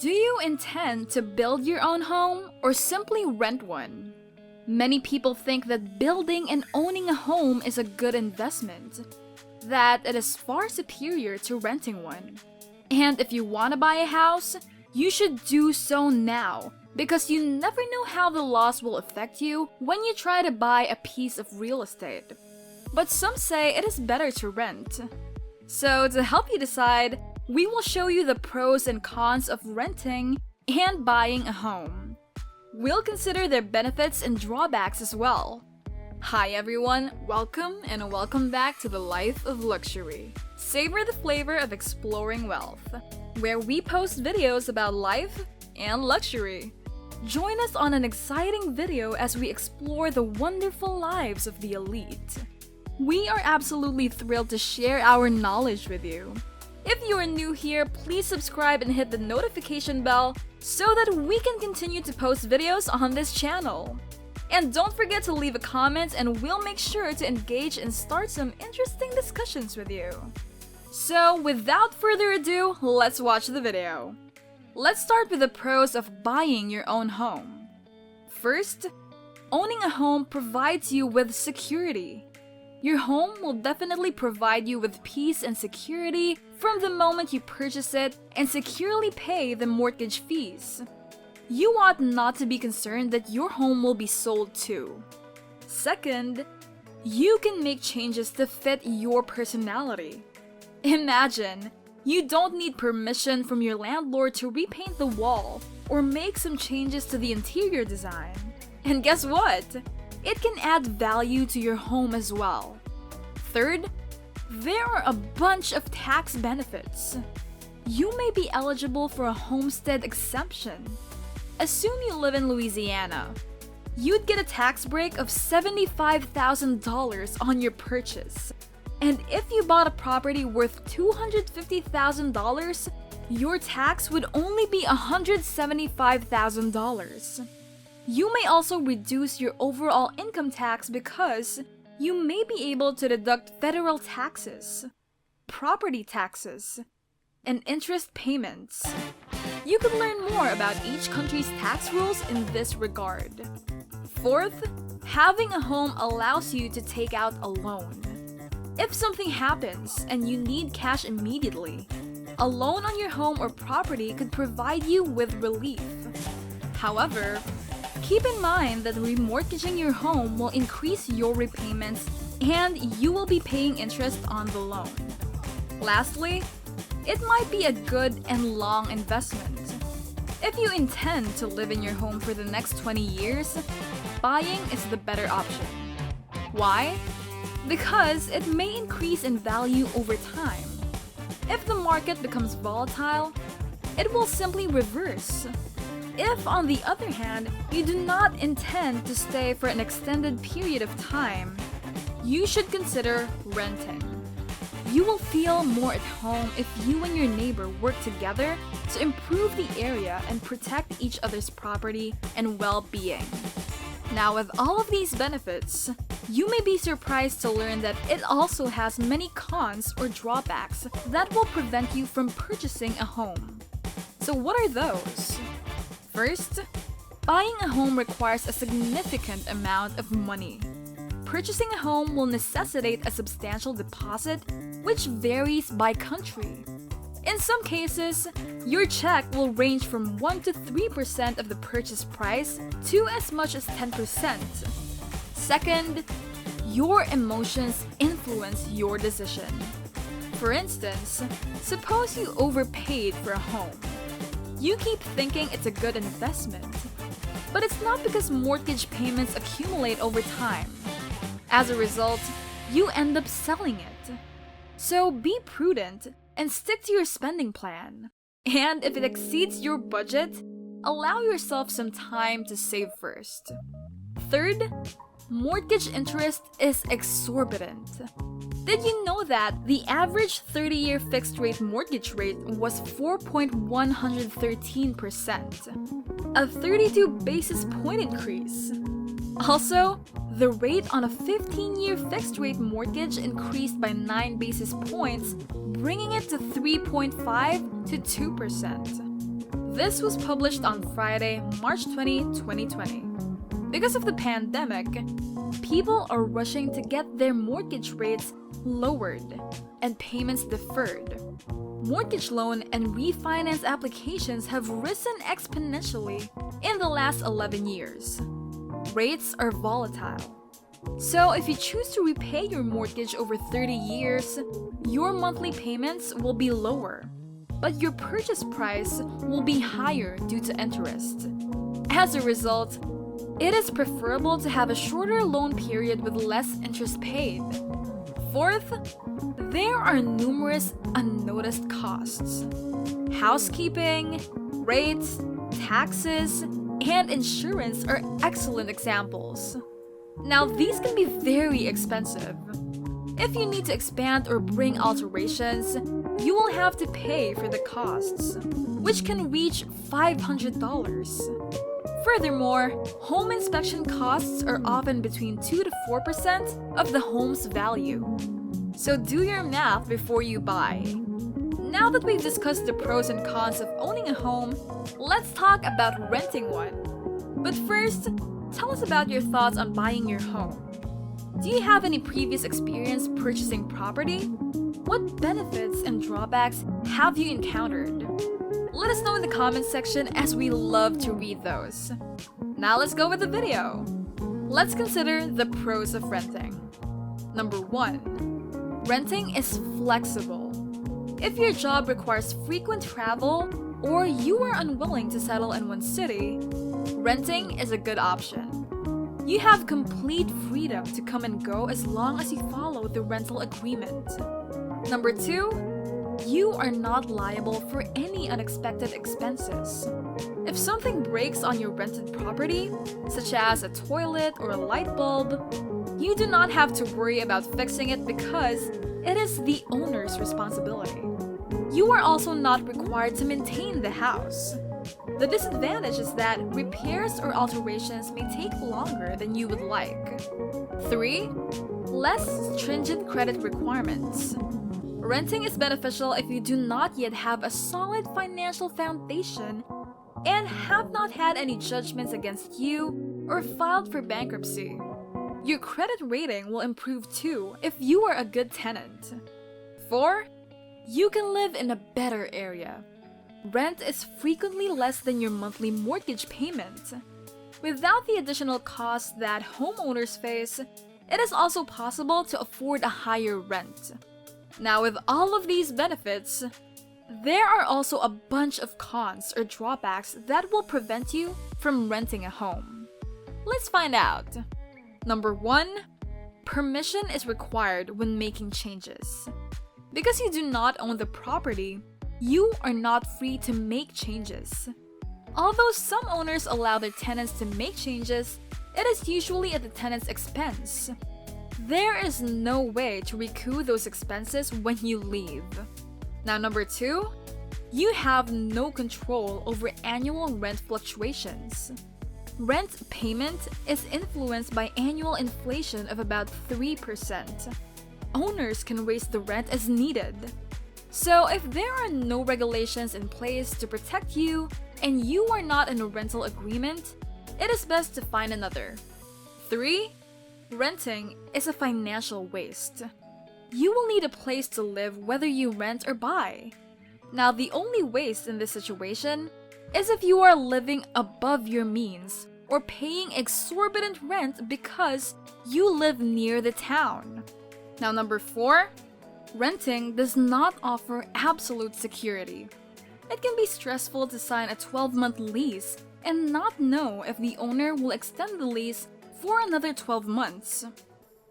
Do you intend to build your own home or simply rent one? Many people think that building and owning a home is a good investment, that it is far superior to renting one. And if you want to buy a house, you should do so now, because you never know how the laws will affect you when you try to buy a piece of real estate. But some say it is better to rent. So to help you decide, we will show you the pros and cons of renting and buying a home. We'll consider their benefits and drawbacks as well. Hi everyone, welcome and welcome back to the Life of Luxury. Savor the flavor of exploring wealth, where we post videos about life and luxury. Join us on an exciting video as we explore the wonderful lives of the elite. We are absolutely thrilled to share our knowledge with you. If you are new here, please subscribe and hit the notification bell so that we can continue to post videos on this channel. And don't forget to leave a comment and we'll make sure to engage and start some interesting discussions with you. So without further ado, let's watch the video. Let's start with the pros of buying your own home. First, owning a home provides you with security. Your home will definitely provide you with peace and security from the moment you purchase it and securely pay the mortgage fees. You ought not to be concerned that your home will be sold too. Second, you can make changes to fit your personality. Imagine, you don't need permission from your landlord to repaint the wall or make some changes to the interior design. And guess what? It can add value to your home as well. Third, there are a bunch of tax benefits. You may be eligible for a homestead exemption. Assume you live in Louisiana. You'd get a tax break of $75,000 on your purchase. And if you bought a property worth $250,000, your tax would only be $175,000. You may also reduce your overall income tax because you may be able to deduct federal taxes, property taxes, and interest payments. You can learn more about each country's tax rules in this regard. Fourth, having a home allows you to take out a loan. If something happens and you need cash immediately, a loan on your home or property could provide you with relief. However, keep in mind that remortgaging your home will increase your repayments and you will be paying interest on the loan. Lastly, it might be a good and long investment. If you intend to live in your home for the next 20 years, buying is the better option. Why? Because it may increase in value over time. If the market becomes volatile, it will simply reverse. If, on the other hand, you do not intend to stay for an extended period of time, you should consider renting. You will feel more at home if you and your neighbor work together to improve the area and protect each other's property and well-being. Now, with all of these benefits, you may be surprised to learn that it also has many cons or drawbacks that will prevent you from purchasing a home. So what are those? First, buying a home requires a significant amount of money. Purchasing a home will necessitate a substantial deposit, which varies by country. In some cases, your check will range from 1 to 3% of the purchase price to as much as 10%. Second, your emotions influence your decision. For instance, suppose you overpaid for a home. You keep thinking it's a good investment, but it's not because mortgage payments accumulate over time. As a result, you end up selling it. So be prudent and stick to your spending plan. And if it exceeds your budget, allow yourself some time to save first. Third, mortgage interest is exorbitant. Did you know that the average 30-year fixed-rate mortgage rate was 4.113%, a 32 basis point increase? Also, the rate on a 15-year fixed-rate mortgage increased by 9 basis points, bringing it to 3.5 to 2%. This was published on Friday, March 20, 2020. Because of the pandemic, people are rushing to get their mortgage rates lowered and payments deferred. Mortgage loan and refinance applications have risen exponentially in the last 11 years. Rates are volatile. So if you choose to repay your mortgage over 30 years, your monthly payments will be lower, but your purchase price will be higher due to interest. As a result, it is preferable to have a shorter loan period with less interest paid. Fourth, there are numerous unnoticed costs. Housekeeping, rates, taxes, and insurance are excellent examples. Now, these can be very expensive. If you need to expand or bring alterations, you will have to pay for the costs, which can reach $500. Furthermore, home inspection costs are often between 2 to 4% of the home's value. So do your math before you buy. Now that we've discussed the pros and cons of owning a home, let's talk about renting one. But first, tell us about your thoughts on buying your home. Do you have any previous experience purchasing property? What benefits and drawbacks have you encountered? Let us know in the comments section as we love to read those. Now let's go with the video. Let's consider the pros of renting. Number 1. Renting is flexible. If your job requires frequent travel or you are unwilling to settle in one city, renting is a good option. You have complete freedom to come and go as long as you follow the rental agreement. Number 2. You are not liable for any unexpected expenses. If something breaks on your rented property, such as a toilet or a light bulb, you do not have to worry about fixing it because it is the owner's responsibility. You are also not required to maintain the house. The disadvantage is that repairs or alterations may take longer than you would like. 3. Less stringent credit requirements. Renting is beneficial if you do not yet have a solid financial foundation and have not had any judgments against you or filed for bankruptcy. Your credit rating will improve too if you are a good tenant. 4. You can live in a better area. Rent is frequently less than your monthly mortgage payment. Without the additional costs that homeowners face, it is also possible to afford a higher rent. Now, with all of these benefits, there are also a bunch of cons or drawbacks that will prevent you from renting a home. Let's find out. Number 1. Permission is required when making changes. Because you do not own the property, you are not free to make changes. Although some owners allow their tenants to make changes, it is usually at the tenant's expense. There is no way to recoup those expenses when you leave. Now, number 2, you have no control over annual rent fluctuations. Rent payment is influenced by annual inflation of about 3%. Owners can raise the rent as needed. So if there are no regulations in place to protect you and you are not in a rental agreement, it is best to find another. 3. Renting is a financial waste. You will need a place to live whether you rent or buy. Now, the only waste in this situation is if you are living above your means or paying exorbitant rent because you live near the town. Now, number 4, renting does not offer absolute security. It can be stressful to sign a 12-month lease and not know if the owner will extend the lease for another 12 months.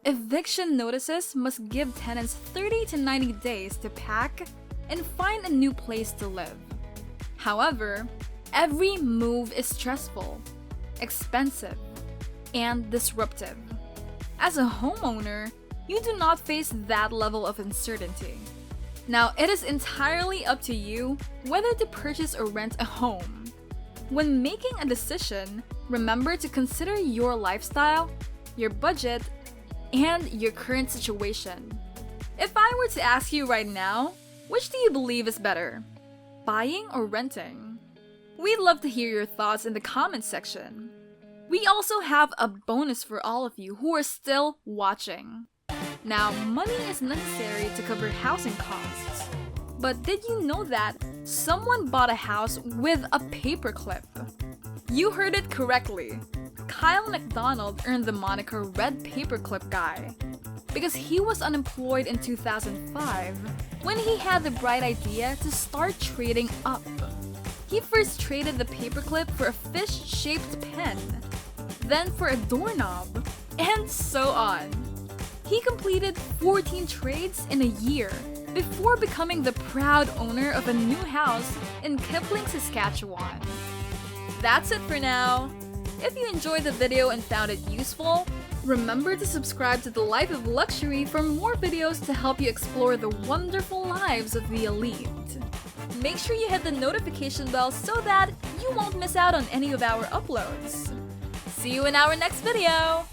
Eviction notices must give tenants 30 to 90 days to pack and find a new place to live. However, every move is stressful, expensive, and disruptive. As a homeowner, you do not face that level of uncertainty. Now, it is entirely up to you whether to purchase or rent a home. When making a decision, remember to consider your lifestyle, your budget, and your current situation. If I were to ask you right now, which do you believe is better, buying or renting? We'd love to hear your thoughts in the comments section. We also have a bonus for all of you who are still watching. Now, money is necessary to cover housing costs. But did you know that someone bought a house with a paperclip? You heard it correctly. Kyle McDonald earned the moniker Red Paperclip Guy because he was unemployed in 2005 when he had the bright idea to start trading up. He first traded the paperclip for a fish-shaped pen, then for a doorknob, and so on. He completed 14 trades in a year before becoming the proud owner of a new house in Kipling, Saskatchewan. That's it for now. If you enjoyed the video and found it useful, remember to subscribe to The Life of Luxury for more videos to help you explore the wonderful lives of the elite. Make sure you hit the notification bell so that you won't miss out on any of our uploads. See you in our next video!